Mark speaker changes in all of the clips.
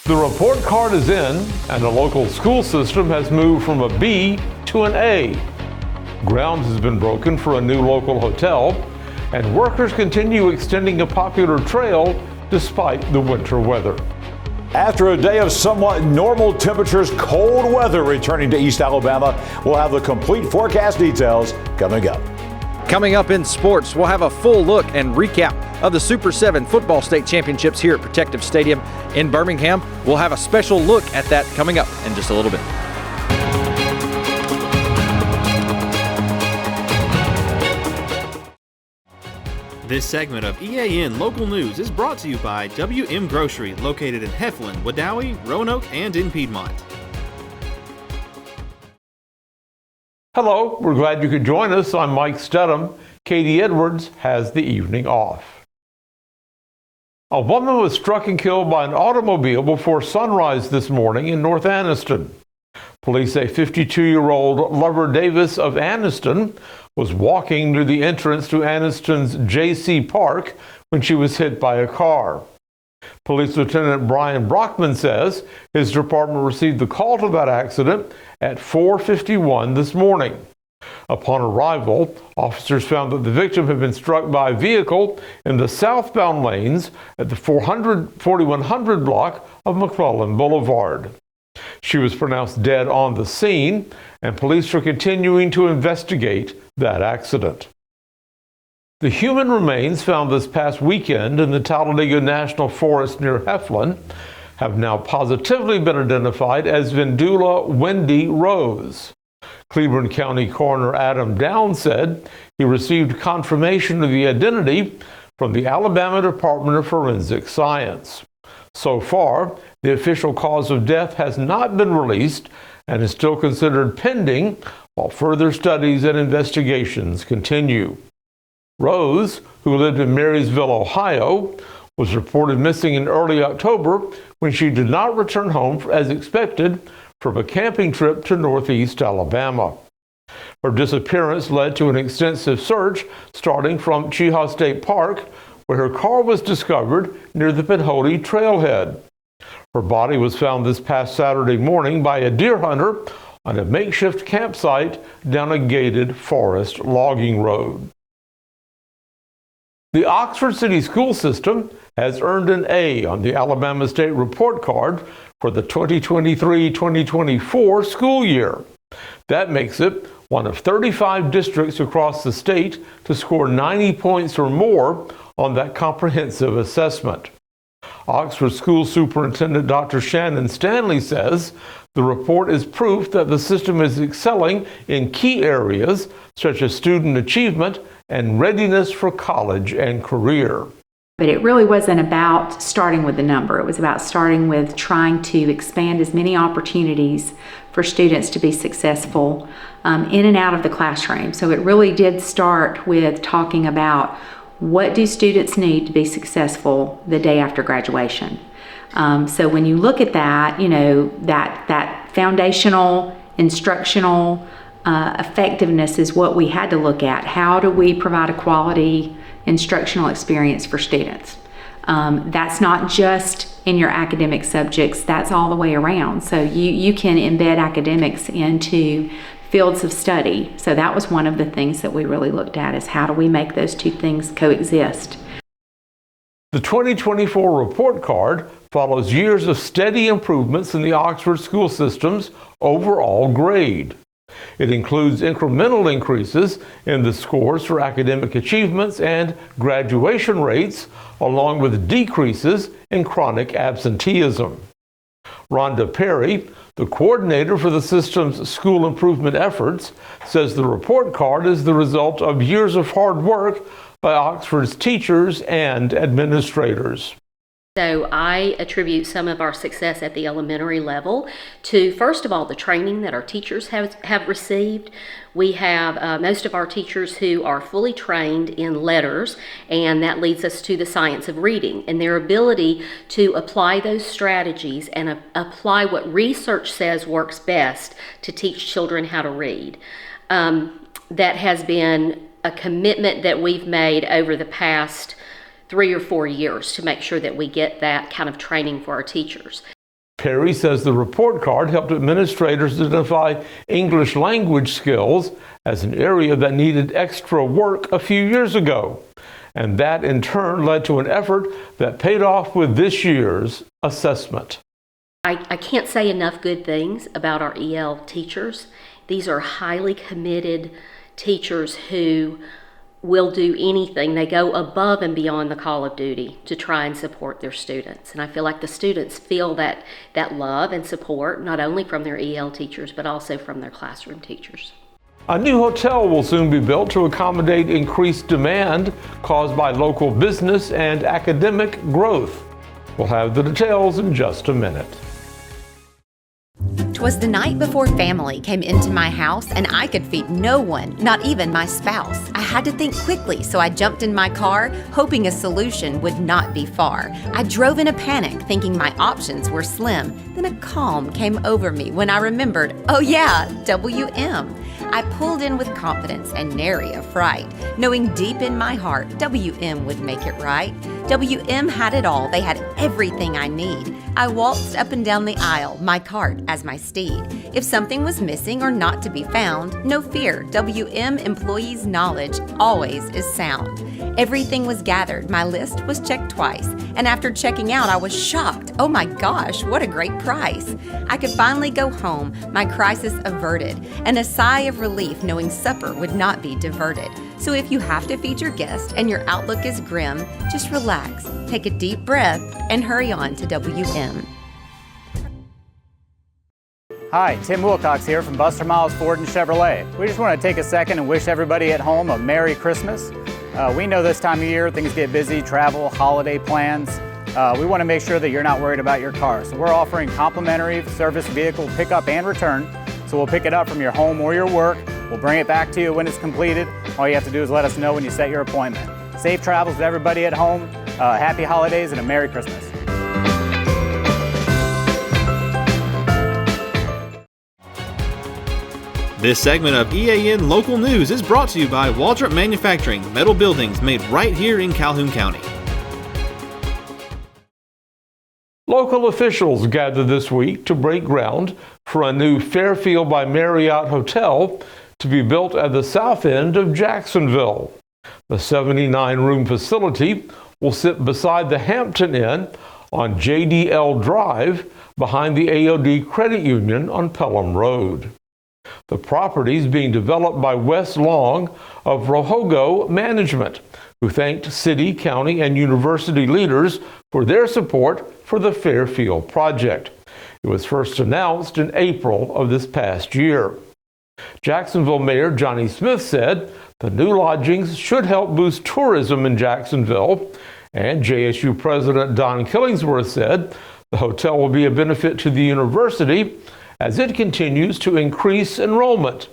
Speaker 1: The report card is in, and the local school system has moved from a B to an A. Ground has been broken for a new local hotel, and workers continue extending a popular trail despite the winter weather.
Speaker 2: After a day of somewhat normal temperatures, cold weather returning to East Alabama. We'll have the complete forecast details coming up.
Speaker 3: Coming up in sports, we'll have a full look and recap of the Super 7 football state championships here at Protective Stadium in Birmingham. We'll have a special look at that coming up in just a little bit.
Speaker 4: This segment of EAN Local News is brought to you by WM Grocery, located in Heflin, Wadowee, Roanoke, and in Piedmont.
Speaker 1: Hello, we're glad you could join us. I'm Mike Stedham. Katie Edwards has the evening off. A woman was struck and killed by an automobile before sunrise this morning in North Anniston. Police say 52-year-old Lover Davis of Anniston was walking near the entrance to Anniston's J.C. Park when she was hit by a car. Police Lieutenant Brian Brockman says his department received the call to that accident at 4:51 this morning. Upon arrival, officers found that the victim had been struck by a vehicle in the southbound lanes at the 4100 block of McClellan Boulevard. She was pronounced dead on the scene, and police are continuing to investigate that accident. The human remains found this past weekend in the Talladega National Forest near Heflin have now positively been identified as Vindula Wendy Rose. Cleveland County Coroner Adam Downs said he received confirmation of the identity from the Alabama Department of Forensic Science. So far, the official cause of death has not been released and is still considered pending while further studies and investigations continue. Rose, who lived in Marysville, Ohio, was reported missing in early October when she did not return home as expected from a camping trip to northeast Alabama. Her disappearance led to an extensive search starting from Chehaw State Park, where her car was discovered near the Pinhoti trailhead. Her body was found this past Saturday morning by a deer hunter on a makeshift campsite down a gated forest logging road. The Oxford City School System has earned an A on the Alabama State Report Card for the 2023-2024 school year. That makes it one of 35 districts across the state to score 90 points or more on that comprehensive assessment. Oxford School Superintendent Dr. Shannon Stanley says the report is proof that the system is excelling in key areas such as student achievement and readiness for college and career.
Speaker 5: But it really wasn't about starting with the number. It was about starting with trying to expand as many opportunities for students to be successful in and out of the classroom. So it really did start with talking about what do students need to be successful the day after graduation. So when you look at that, you know, that foundational, instructional effectiveness is what we had to look at. How do we provide a quality instructional experience for students? That's not just in your academic subjects, that's all the way around. So you can embed academics into fields of study. So that was one of the things that we really looked at, is how do we make those two things coexist.
Speaker 1: The 2024 report card follows years of steady improvements in the Oxford school system's overall grade. It includes incremental increases in the scores for academic achievements and graduation rates, along with decreases in chronic absenteeism. Rhonda Perry, the coordinator for the system's school improvement efforts, says the report card is the result of years of hard work by Oxford's teachers and administrators.
Speaker 6: So I attribute some of our success at the elementary level to, first of all, the training that our teachers have received. We have most of our teachers who are fully trained in letters, and that leads us to the science of reading and their ability to apply those strategies and apply what research says works best to teach children how to read. That has been a commitment that we've made over the past 3 or 4 years to make sure that we get that kind of training for our teachers.
Speaker 1: Perry says the report card helped administrators identify English language skills as an area that needed extra work a few years ago. And that in turn led to an effort that paid off with this year's assessment.
Speaker 6: I can't say enough good things about our EL teachers. These are highly committed teachers who will do anything. They go above and beyond the call of duty to try and support their students. And I feel like the students feel that love and support, not only from their EL teachers, but also from their classroom teachers.
Speaker 1: A new hotel will soon be built to accommodate increased demand caused by local business and academic growth. We'll have the details in just a minute.
Speaker 7: 'Twas the night before family came into my house, and I could feed no one, not even my spouse. I had to think quickly, so I jumped in my car, hoping a solution would not be far. I drove in a panic, thinking my options were slim. Then a calm came over me when I remembered, oh yeah, WM. I pulled in with confidence and nary a fright, knowing deep in my heart WM would make it right. WM had it all, they had everything I need. I waltzed up and down the aisle, my cart as my steed. If something was missing or not to be found, no fear, WM employees' knowledge always is sound. Everything was gathered, my list was checked twice, and after checking out I was shocked. Oh my gosh, what a great price. I could finally go home, my crisis averted, and a sigh of relief knowing supper would not be diverted. So if you have to feed your guest and your outlook is grim, just relax, take a deep breath, and hurry on to WM.
Speaker 8: Hi, Tim Wilcox here from Buster Miles Ford and Chevrolet. We just want to take a second and wish everybody at home a Merry Christmas. We know this time of year things get busy, travel, holiday plans. We want to make sure that you're not worried about your car. So we're offering complimentary service vehicle pickup and return. So we'll pick it up from your home or your work. We'll bring it back to you when it's completed. All you have to do is let us know when you set your appointment. Safe travels to everybody at home. Happy holidays and a Merry Christmas.
Speaker 4: This segment of EAN Local News is brought to you by Waldrop Manufacturing, metal buildings made right here in Calhoun County.
Speaker 1: Local officials gathered this week to break ground for a new Fairfield by Marriott hotel to be built at the south end of Jacksonville. The 79-room facility will sit beside the Hampton Inn on JDL Drive behind the AOD Credit Union on Pelham Road. The property is being developed by Wes Long of Rohogo Management, who thanked city, county, and university leaders for their support for the Fairfield project. It was first announced in April of this past year. Jacksonville Mayor Johnny Smith said the new lodgings should help boost tourism in Jacksonville, and JSU President Don Killingsworth said the hotel will be a benefit to the university as it continues to increase enrollment.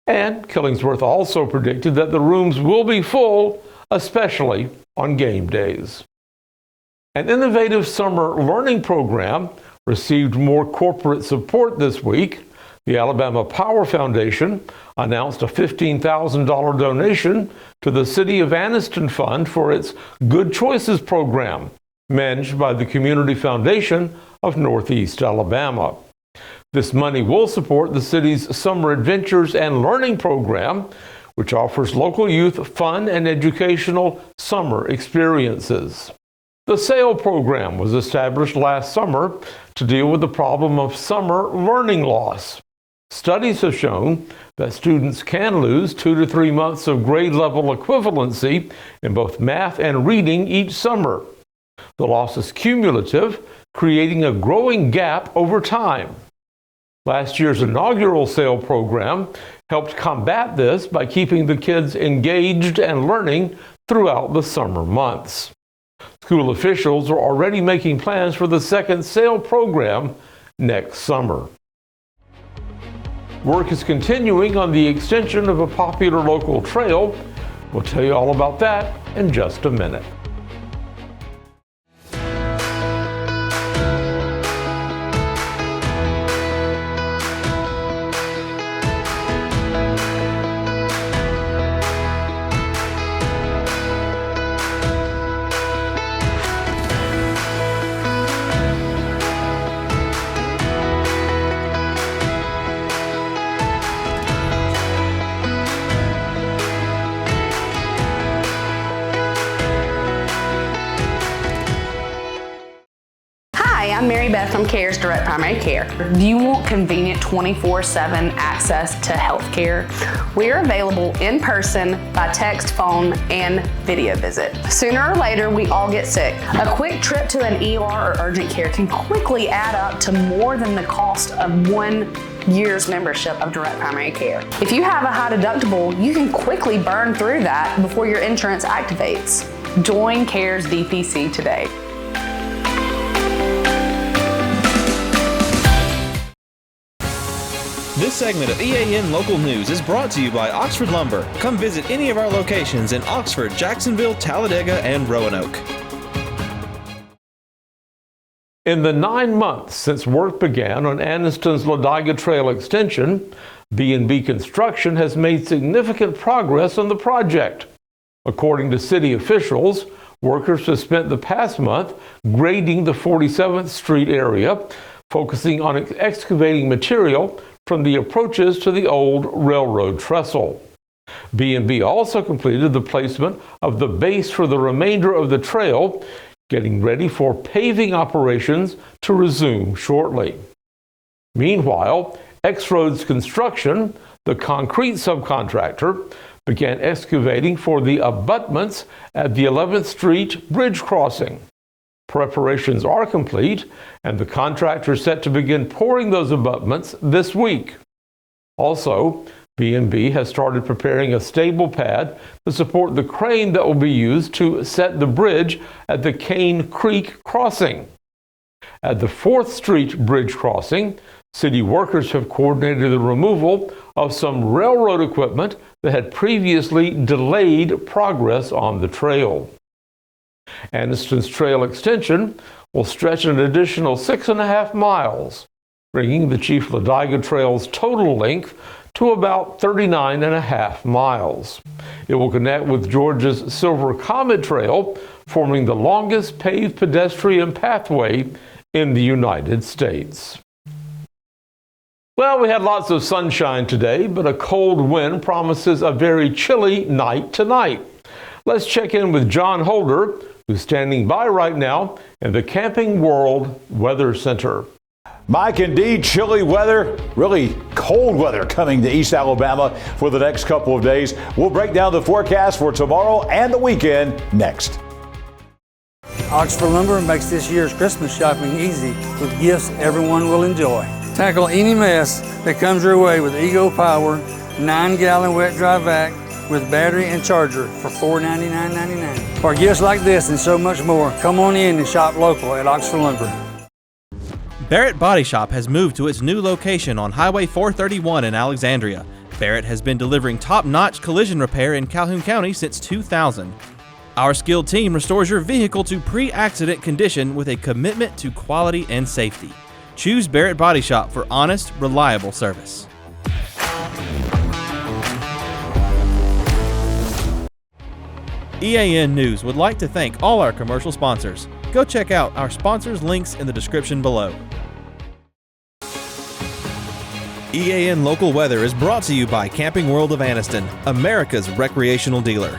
Speaker 1: And Killingsworth also predicted that the rooms will be full, especially on game days. An innovative summer learning program received more corporate support this week. The Alabama Power Foundation announced a $15,000 donation to the City of Anniston Fund for its Good Choices program, managed by the Community Foundation of Northeast Alabama. This money will support the city's Summer Adventures and Learning program, which offers local youth fun and educational summer experiences. The SAIL program was established last summer to deal with the problem of summer learning loss. Studies have shown that students can lose 2 to 3 months of grade level equivalency in both math and reading each summer. The loss is cumulative, creating a growing gap over time. Last year's inaugural SAIL program helped combat this by keeping the kids engaged and learning throughout the summer months. School officials are already making plans for the second SAIL program next summer. Work is continuing on the extension of a popular local trail. We'll tell you all about that in just a minute.
Speaker 9: Hi, I'm Mary Beth from CARES Direct Primary Care. Do you want convenient 24/7 access to health care? We are available in person, by text, phone, and video visit. Sooner or later, we all get sick. A quick trip to an ER or urgent care can quickly add up to more than the cost of 1 year's membership of Direct Primary Care. If you have a high deductible, you can quickly burn through that before your insurance activates. Join CARES DPC today.
Speaker 4: This segment of EAN Local News is brought to you by Oxford Lumber. Come visit any of our locations in Oxford, Jacksonville, Talladega, and Roanoke.
Speaker 1: In the 9 months since work began on Anniston's Ladiga Trail extension, B&B Construction has made significant progress on the project. According to city officials, workers have spent the past month grading the 47th Street area, focusing on excavating material from the approaches to the old railroad trestle. B&B also completed the placement of the base for the remainder of the trail, getting ready for paving operations to resume shortly. Meanwhile, X-Roads Construction, the concrete subcontractor, began excavating for the abutments at the 11th Street bridge crossing. Preparations are complete, and the contractor is set to begin pouring those abutments this week. Also, B&B has started preparing a stable pad to support the crane that will be used to set the bridge at the Cane Creek crossing. At the 4th Street bridge crossing, city workers have coordinated the removal of some railroad equipment that had previously delayed progress on the trail. Anniston's trail extension will stretch an additional 6.5 miles, bringing the Chief Ladiga Trail's total length to about 39.5 miles. It will connect with Georgia's Silver Comet Trail, forming the longest paved pedestrian pathway in the United States. Well, we had lots of sunshine today, but a cold wind promises a very chilly night tonight. Let's check in with John Holder, who's standing by right now in the Camping World Weather Center.
Speaker 2: Mike, indeed, chilly weather, really cold weather coming to East Alabama for the next couple of days. We'll break down the forecast for tomorrow and the weekend next.
Speaker 10: Oxford Lumber makes this year's Christmas shopping easy with gifts everyone will enjoy. Tackle any mess that comes your way with Ego Power 9-gallon wet dry vac with battery and charger for $499.99. For gifts like this and so much more, come on in and shop local at Oxford Lumber.
Speaker 4: Barrett Body Shop has moved to its new location on Highway 431 in Alexandria. Barrett has been delivering top-notch collision repair in Calhoun County since 2000. Our skilled team restores your vehicle to pre-accident condition with a commitment to quality and safety. Choose Barrett Body Shop for honest, reliable service. EAN News would like to thank all our commercial sponsors. Go check out our sponsors' links in the description below. EAN Local Weather is brought to you by Camping World of Anniston, America's recreational dealer.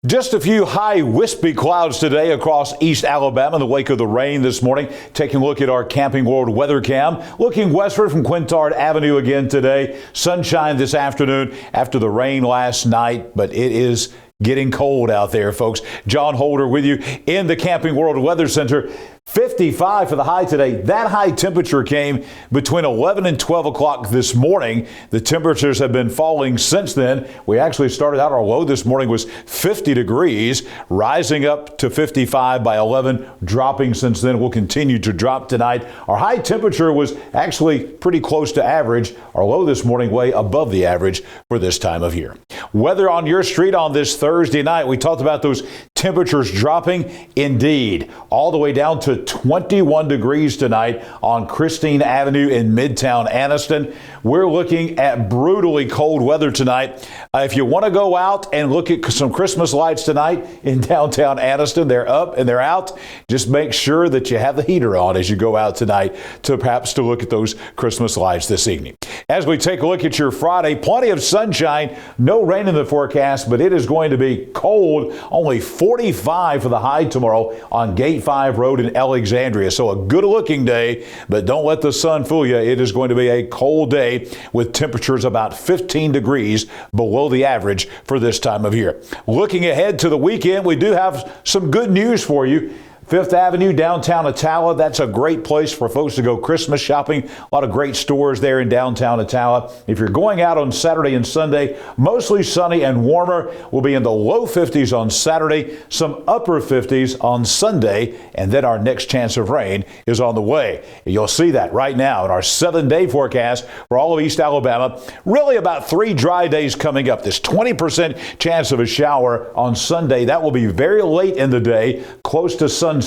Speaker 2: Just a few high wispy clouds today across East Alabama in the wake of the rain this morning. Taking a look at our Camping World weather cam. Looking westward from Quintard Avenue again today. Sunshine this afternoon after the rain last night, but it is getting cold out there, folks. John Holder with you in the Camping World Weather Center. 55 for the high today. That high temperature came between 11 and 12 o'clock this morning. The temperatures have been falling since then. We actually started out, our low this morning was 50 degrees, rising up to 55 by 11, dropping since then. Will continue to drop tonight. Our high temperature was actually pretty close to average. Our low this morning way above the average for this time of year. Weather on your street on this Thursday night. We talked about those temperatures dropping. Indeed, all the way down to 21 degrees tonight on Christine Avenue in Midtown Anniston. We're looking at brutally cold weather tonight. If you want to go out and look at some Christmas lights tonight in downtown Anniston, they're up and they're out. Just make sure that you have the heater on as you go out tonight to perhaps to look at those Christmas lights this evening. As we take a look at your Friday, plenty of sunshine, no rain in the forecast, but it is going to be cold. Only 45 for the high tomorrow on Gate 5 Road in Alexandria. So a good looking day, but don't let the sun fool you. It is going to be a cold day with temperatures about 15 degrees below the average for this time of year. Looking ahead to the weekend, we do have some good news for you. Fifth Avenue, downtown Attala, that's a great place for folks to go Christmas shopping. A lot of great stores there in downtown Attala. If you're going out on Saturday and Sunday, mostly sunny and warmer. We'll be in the low 50s on Saturday, some upper 50s on Sunday, and then our next chance of rain is on the way. You'll see that right now in our 7-day forecast for all of East Alabama. Really about 3 dry days coming up. This 20% chance of a shower on Sunday. That will be very late in the day, close to sunset.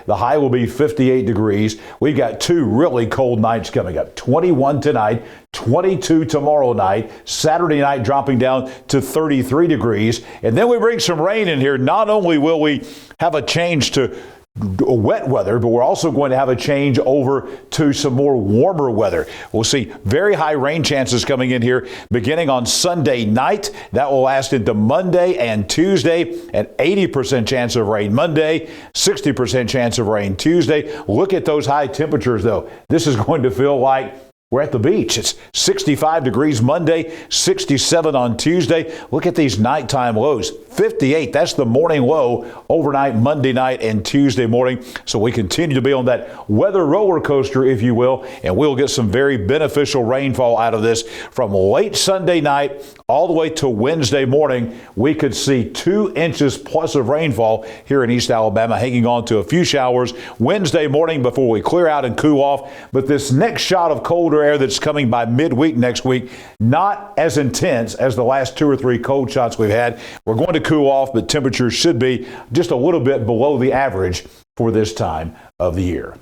Speaker 2: The high will be 58 degrees. We've got 2 really cold nights coming up. 21 tonight, 22 tomorrow night. Saturday night dropping down to 33 degrees. And then we bring some rain in here. Not only will we have a change to wet weather, but we're also going to have a change over to some more warmer weather. We'll see very high rain chances coming in here beginning on Sunday night. That will last into Monday and Tuesday. An 80% chance of rain Monday, 60% chance of rain Tuesday. Look at those high temperatures though. This is going to feel like we're at the beach. It's 65 degrees Monday, 67 on Tuesday. Look at these nighttime lows. 58, that's the morning low overnight Monday night and Tuesday morning. So we continue to be on that weather roller coaster, if you will, and we'll get some very beneficial rainfall out of this from late Sunday night all the way to Wednesday morning. We could see 2 inches plus of rainfall here in East Alabama, hanging on to a few showers Wednesday morning before we clear out and cool off. But this next shot of colder air that's coming by midweek next week, not as intense as the last 2 or 3 cold shots we've had. We're going to cool off, but temperatures should be just a little bit below the average for this time of the year.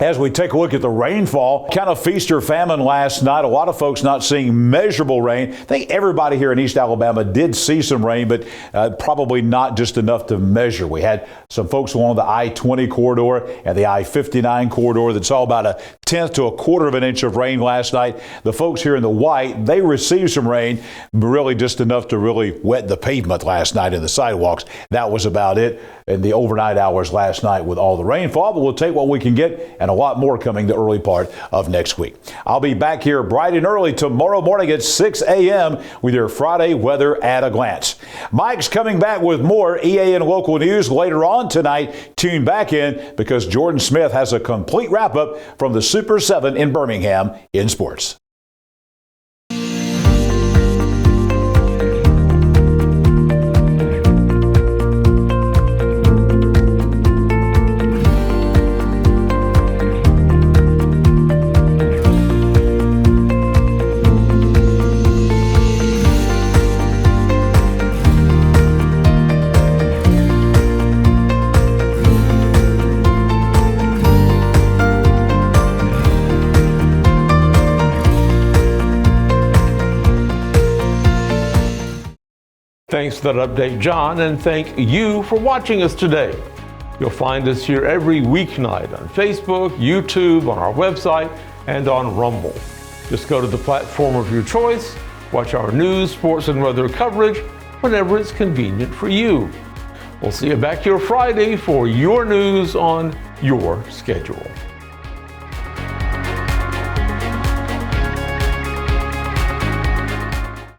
Speaker 2: As we take a look at the rainfall, kind of feast or famine last night. A lot of folks not seeing measurable rain. I think everybody here in East Alabama did see some rain, but probably not just enough to measure. We had some folks along the I-20 corridor and the I-59 corridor that saw about a 1/10 to 1/4 of an inch of rain last night. The folks here in the White, they received some rain, really just enough to really wet the pavement last night in the sidewalks. That was about it in the overnight hours last night with all the rainfall, but we'll take what we can get, and a lot more coming the early part of next week. I'll be back here bright and early tomorrow morning at 6 a.m. with your Friday weather at a glance. Mike's coming back with more EA and local news later on tonight. Tune back in because Jordan Smith has a complete wrap-up from the Super 7 in Birmingham in sports.
Speaker 1: Thanks for that update, John, and thank you for watching us today. You'll find us here every weeknight on Facebook, YouTube, on our website, and on Rumble. Just go to the platform of your choice, watch our news, sports, and weather coverage whenever it's convenient for you. We'll see you back here Friday for your news on your schedule.